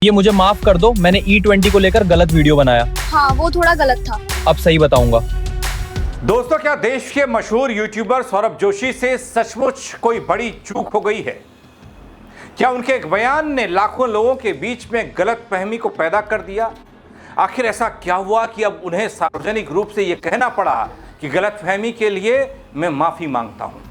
ये मुझे माफ कर दो, मैंने E20 को लेकर गलत वीडियो बनाया। हाँ, वो थोड़ा गलत था। अब सही बताऊंगा। दोस्तों, क्या देश के मशहूर यूट्यूबर सौरभ जोशी से सचमुच कोई बड़ी चूक हो गई है? क्या उनके एक बयान ने लाखों लोगों के बीच में गलतफहमी को पैदा कर दिया? आखिर ऐसा क्या हुआ कि अब उन्हें सार्वजनिक रूप से यह कहना पड़ा कि गलतफहमी के लिए मैं माफी मांगता हूं?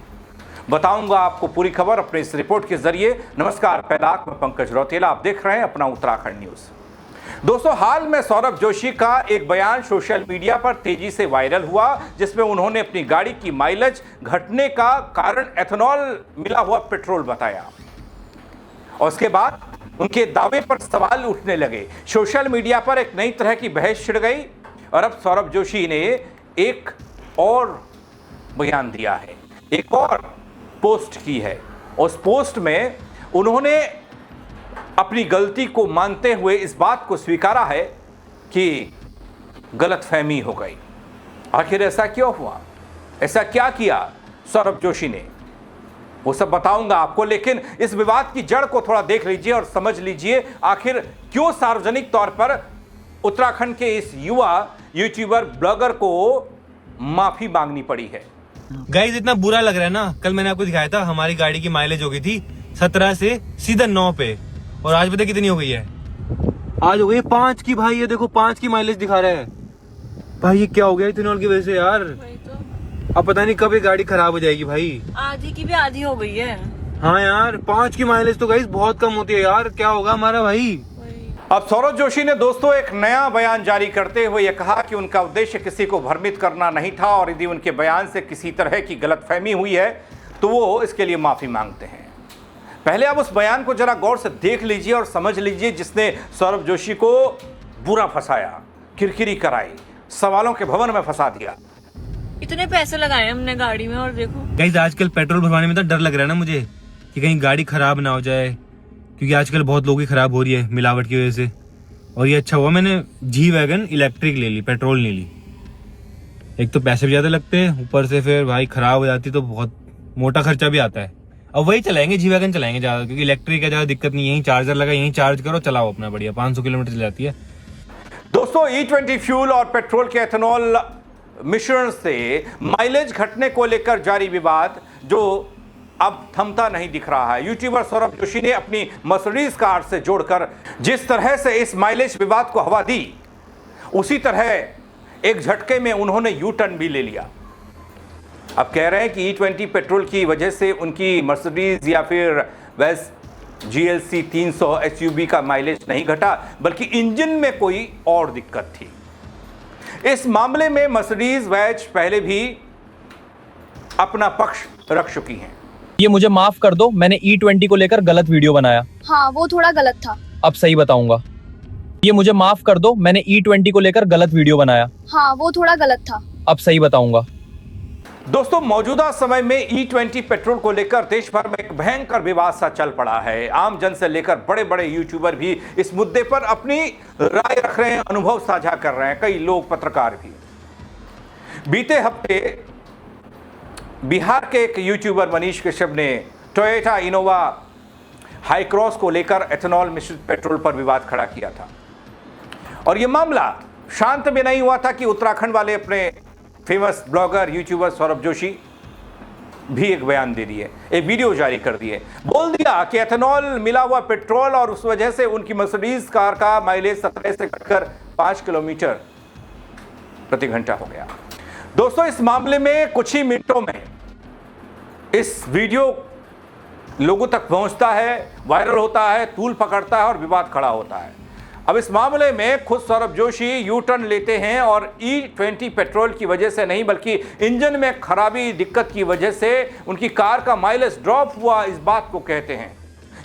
बताऊंगा आपको पूरी खबर अपने इस रिपोर्ट के जरिए। नमस्कार, पहला मैं पंकज रौतेला, आप देख रहे हैं अपना उत्तराखंड न्यूज। दोस्तों, हाल में सौरभ जोशी का एक बयान सोशल मीडिया पर तेजी से वायरल हुआ, जिसमें उन्होंने अपनी गाड़ी की माइलेज घटने का कारण एथेनॉल मिला हुआ पेट्रोल बताया और उसके बाद उनके दावे पर सवाल उठने लगे। सोशल मीडिया पर एक नई तरह की बहस छिड़ गई और अब सौरभ जोशी ने एक और बयान दिया है, एक और पोस्ट की है। उस पोस्ट में उन्होंने अपनी गलती को मानते हुए इस बात को स्वीकारा है कि गलतफहमी हो गई। आखिर ऐसा क्यों हुआ, ऐसा क्या किया सौरभ जोशी ने, वो सब बताऊंगा आपको। लेकिन इस विवाद की जड़ को थोड़ा देख लीजिए और समझ लीजिए आखिर क्यों सार्वजनिक तौर पर उत्तराखंड के इस युवा यूट्यूबर ब्लॉगर को माफी मांगनी पड़ी है। गाइस, इतना बुरा लग रहा है ना। कल मैंने आपको दिखाया था, हमारी गाड़ी की माइलेज हो गई थी 17 से सीधा 9 पे, और आज पता कितनी हो गई है? आज हो गई 5 की। भाई ये देखो 5 की माइलेज दिखा रहा है। भाई ये क्या हो गया इथेनॉल की वजह से यार? अब पता नहीं कब ये गाड़ी खराब हो जाएगी भाई। आधी की भी आधी हो गई है। हाँ यार, 5 की माइलेज तो गाइस बहुत कम होती है यार। क्या होगा हमारा भाई? अब सौरभ जोशी ने दोस्तों एक नया बयान जारी करते हुए यह कहा कि उनका उद्देश्य किसी को भ्रमित करना नहीं था और यदि उनके बयान से किसी तरह की गलतफहमी हुई है तो वो इसके लिए माफी मांगते हैं। पहले आप उस बयान को जरा गौर से देख लीजिए और समझ लीजिए, जिसने सौरभ जोशी को बुरा फंसाया, किरकिरी कराई, सवालों के भवन में फंसा दिया। इतने पैसे लगाए हमने गाड़ी में और देखो। गाइस, आजकल पेट्रोल भरवाने में तो डर लग रहा है ना मुझे कि कहीं गाड़ी खराब ना हो जाए, क्योंकि आजकल बहुत लोगों की खराब हो रही है मिलावट की वजह से। और ये अच्छा हुआ मैंने जी वैगन इलेक्ट्रिक ले ली, पेट्रोल नहीं ली। एक तो पैसे भी ज्यादा लगते हैं, ऊपर से फिर भाई खराब हो जाती तो बहुत मोटा खर्चा भी आता है। अब वही चलाएंगे, जी वैगन चलाएंगे ज्यादा, क्योंकि इलेक्ट्रिक है, ज्यादा दिक्कत नहीं है। यहीं चार्जर लगा, यहीं चार्ज करो, चलाओ अपना बढ़िया। 500 किलोमीटर चल जाती है। दोस्तों, E20 फ्यूल और पेट्रोल के एथेनॉल मिश्रण से माइलेज घटने को लेकर जारी विवाद जो अब थमता नहीं दिख रहा है। यूट्यूबर सौरभ जोशी ने अपनी मर्सिडीज कार से जोड़कर जिस तरह से इस माइलेज विवाद को हवा दी, उसी तरह एक झटके में उन्होंने यू टर्न भी ले लिया। अब कह रहे हैं कि E20 पेट्रोल की वजह से उनकी मर्सिडीज या फिर वेस GLC 300 SUV का माइलेज नहीं घटा, बल्कि इंजन में कोई और दिक्कत थी। इस मामले में मर्सिडीज वेज पहले भी अपना पक्ष रख चुकी हैं। ये मुझे माफ कर दो, मैंने E20 को लेकर गलत वीडियो बनाया। हाँ, वो थोड़ा गलत था। अब सही बताऊंगा। ये मुझे माफ कर दो, मैंने E20 को लेकर गलत वीडियो बनाया। हाँ, वो थोड़ा गलत था। अब सही बताऊंगा। दोस्तों, मौजूदा समय में E20 पेट्रोल को लेकर देश भर में एक भयंकर विवाद सा चल पड़ा है। आम जन से लेकर बड़े बड़े यूट्यूबर भी इस मुद्दे पर अपनी राय रख रहे हैं, अनुभव साझा कर रहे हैं, कई लोग, पत्रकार भी। बीते हफ्ते बिहार के एक यूट्यूबर मनीष कश्यप ने टोयोटा इनोवा हाई क्रॉस को लेकर एथेनॉल मिश्रित पेट्रोल पर विवाद खड़ा किया था और यह मामला शांत में नहीं हुआ था कि उत्तराखंड वाले अपने famous blogger YouTuber Saurabh Joshi भी एक बयान दे दिए, एक वीडियो जारी कर दिए, बोल दिया कि एथेनॉल मिला हुआ पेट्रोल और उस वजह से उनकी मर्सिडीज कार का माइलेज 17 से घटकर 5 किलोमीटर प्रति घंटा हो गया। दोस्तों, इस मामले में कुछ ही मिनटों में इस वीडियो लोगों तक पहुंचता है, वायरल होता है, तूल पकड़ता है और विवाद खड़ा होता है। अब इस मामले में खुद सौरभ जोशी यू टर्न लेते हैं और E20 पेट्रोल की वजह से नहीं, बल्कि इंजन में खराबी, दिक्कत की वजह से उनकी कार का माइलेज ड्रॉप हुआ, इस बात को कहते हैं।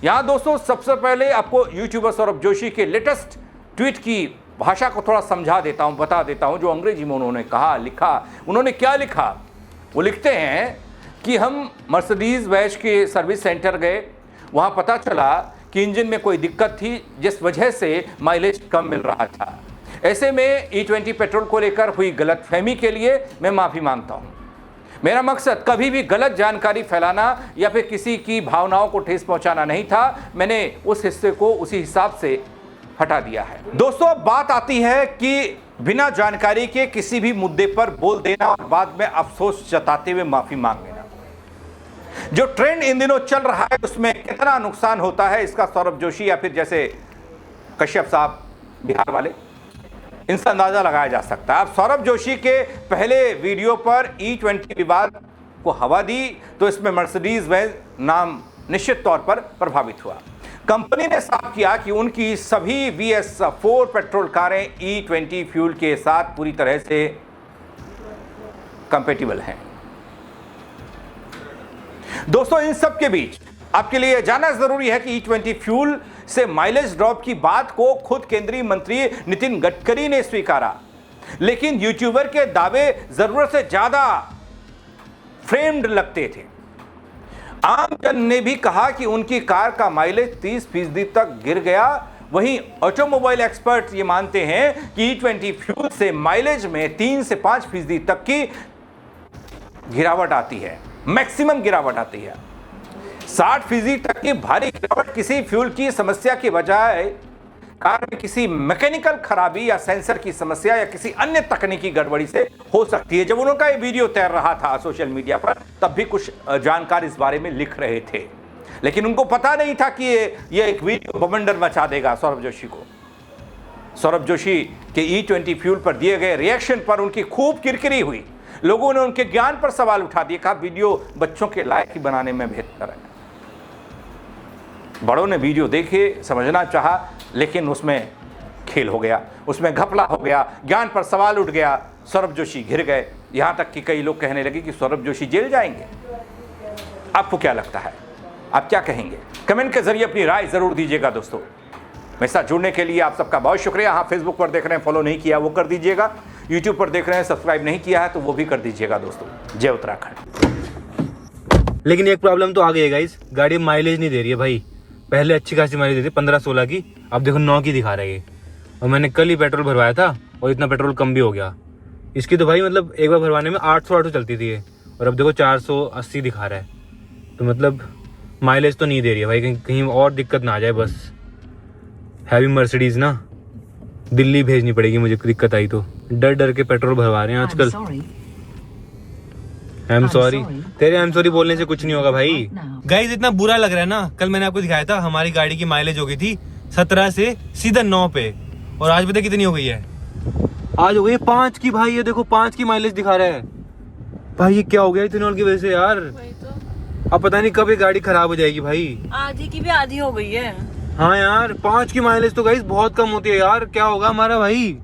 यहां दोस्तों, सबसे पहले आपको यूट्यूबर सौरभ जोशी के लेटेस्ट ट्वीट की भाषा को थोड़ा समझा देता हूं, बता देता हूं, जो अंग्रेजी में उन्होंने कहा, लिखा। उन्होंने क्या लिखा? वो लिखते हैं कि हम मर्सिडीज वेज के सर्विस सेंटर गए, वहां पता चला कि इंजन में कोई दिक्कत थी, जिस वजह से माइलेज कम मिल रहा था। ऐसे में E20 पेट्रोल को लेकर हुई गलतफहमी के लिए मैं माफी मांगता हूं। मेरा मकसद कभी भी गलत जानकारी फैलाना या फिर किसी की भावनाओं को ठेस पहुंचाना नहीं था। मैंने उस हिस्से को उसी हिसाब से हटा दिया है। दोस्तों, अब बात आती है कि बिना जानकारी के किसी भी मुद्दे पर बोल देना और बाद में अफसोस जताते हुए माफी मांग लेना। जो ट्रेंड इन दिनों चल रहा है उसमें कितना नुकसान होता है, इसका सौरभ जोशी या फिर जैसे कश्यप साहब बिहार वाले, इनसे अंदाजा लगाया जा सकता है। अब सौरभ जोशी के पहले वीडियो पर E20 विवाद को हवा दी तो इसमें मर्सिडीज बेंज नाम निश्चित तौर पर प्रभावित हुआ। कंपनी ने साफ किया कि उनकी सभी VS4 पेट्रोल कारें E20 फ्यूल के साथ पूरी तरह से कंपेटिबल हैं। दोस्तों, इन सब के बीच आपके लिए जानना जरूरी है कि E20 फ्यूल से माइलेज ड्रॉप की बात को खुद केंद्रीय मंत्री नितिन गडकरी ने स्वीकारा, लेकिन यूट्यूबर के दावे जरूरत से ज्यादा फ्रेम्ड लगते थे। आम जन ने भी कहा कि उनकी कार का माइलेज 30% तक गिर गया। वहीं ऑटोमोबाइल एक्सपर्ट ये मानते हैं कि E20 फ्यूल से माइलेज में 3 से 5% तक की गिरावट आती है, मैक्सिमम गिरावट आती है। 60% तक की भारी गिरावट किसी फ्यूल की समस्या की बजाय कार में किसी मैकेनिकल खराबी या सेंसर की समस्या या किसी अन्य तकनीकी गड़बड़ी से हो सकती है। जब उनका ये वीडियो तैर रहा था सोशल मीडिया पर, तब भी कुछ जानकार इस बारे में लिख रहे थे, लेकिन उनको पता नहीं था कि ये एक वीडियो बवंडर मचा देगा सौरभ जोशी को। सौरभ जोशी के E20 फ्यूल पर दिए गए रिएक्शन पर उनकी खूब किरकिरी हुई। लोगों ने उनके ज्ञान पर सवाल उठा दिए, कहा वीडियो बच्चों के लायक ही बनाने में बेहतर है। बड़ों ने वीडियो देखे, समझना चाहा, लेकिन उसमें खेल हो गया, उसमें घपला हो गया, ज्ञान पर सवाल उठ गया, सौरभ जोशी घिर गए। यहां तक कि कई लोग कहने लगे कि सौरभ जोशी जेल जाएंगे। आपको क्या लगता है, आप क्या कहेंगे? कमेंट के जरिए अपनी राय जरूर दीजिएगा। दोस्तों, मेरे साथ जुड़ने के लिए आप सबका बहुत शुक्रिया। हाँ, फेसबुक पर देख रहे हैं, फॉलो नहीं किया वो कर दीजिएगा। यूट्यूब पर देख रहे हैं, सब्सक्राइब नहीं किया है तो वो भी कर दीजिएगा। दोस्तों, जय उत्तराखंड। लेकिन एक प्रॉब्लम तो आ गई है गाइस, गाड़ी माइलेज नहीं दे रही है भाई। पहले अच्छी खासी माइलेज देती 15-16 की, अब देखो 9 की दिखा रही है। और मैंने कल ही पेट्रोल भरवाया था और इतना पेट्रोल कम भी हो गया। इसकी तो भाई मतलब एक बार भरवाने में 800 चलती थी और अब देखो 480 दिखा रहा है। तो मतलब माइलेज तो नहीं दे रही है भाई, कहीं और दिक्कत ना आ जाए बस। हैवी मर्सिडीज ना दिल्ली भेजनी पड़ेगी मुझे, दिक्कत आई तो। डर डर के पेट्रोल भरवा रहे हैं आजकल। I am sorry. तेरे आई एम सॉरी बोलने से कुछ नहीं होगा भाई। गाइस, इतना बुरा लग रहा है ना, कल मैंने आपको दिखाया था हमारी गाड़ी की माइलेज हो गई थी 17 से सीधा 9 पे, और आज पता कितनी हो गई है? आज हो गई 5 की भाई। ये देखो 5 की माइलेज दिखा रहा है भाई। ये क्या हो गया इथेनॉल की वजह से यार? अब पता नहीं कब ये गाड़ी खराब हो जाएगी भाई। आधी की भी आधी हो गई है। हाँ यार, 5 की माइलेज तो गाइस बहुत कम होती है यार। क्या होगा हमारा भाई?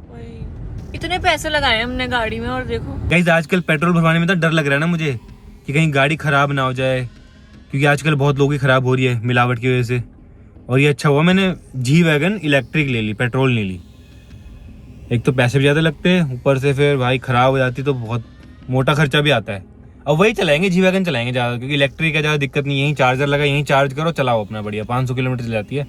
इतने पैसे लगाए हमने गाड़ी में और देखो। गाइस, आजकल पेट्रोल भरवाने में तो डर लग रहा है ना मुझे कि कहीं गाड़ी खराब ना हो जाए, क्योंकि आजकल बहुत लोगों की खराब हो रही है मिलावट की वजह से। और ये अच्छा हुआ मैंने G-Wagon इलेक्ट्रिक ले ली, पेट्रोल नहीं ली। एक तो पैसे भी ज़्यादा लगते हैं, ऊपर से फिर भाई खराब हो जाती तो बहुत मोटा खर्चा भी आता है। अब वही चलाएंगे, G-Wagon चलाएंगे ज़्यादा, क्योंकि इलेक्ट्रिक है, ज़्यादा दिक्कत नहीं है। यहीं चार्जर लगा, यहीं चार्ज करो, चलाओ अपना बढ़िया। 500 किलोमीटर चल जाती है।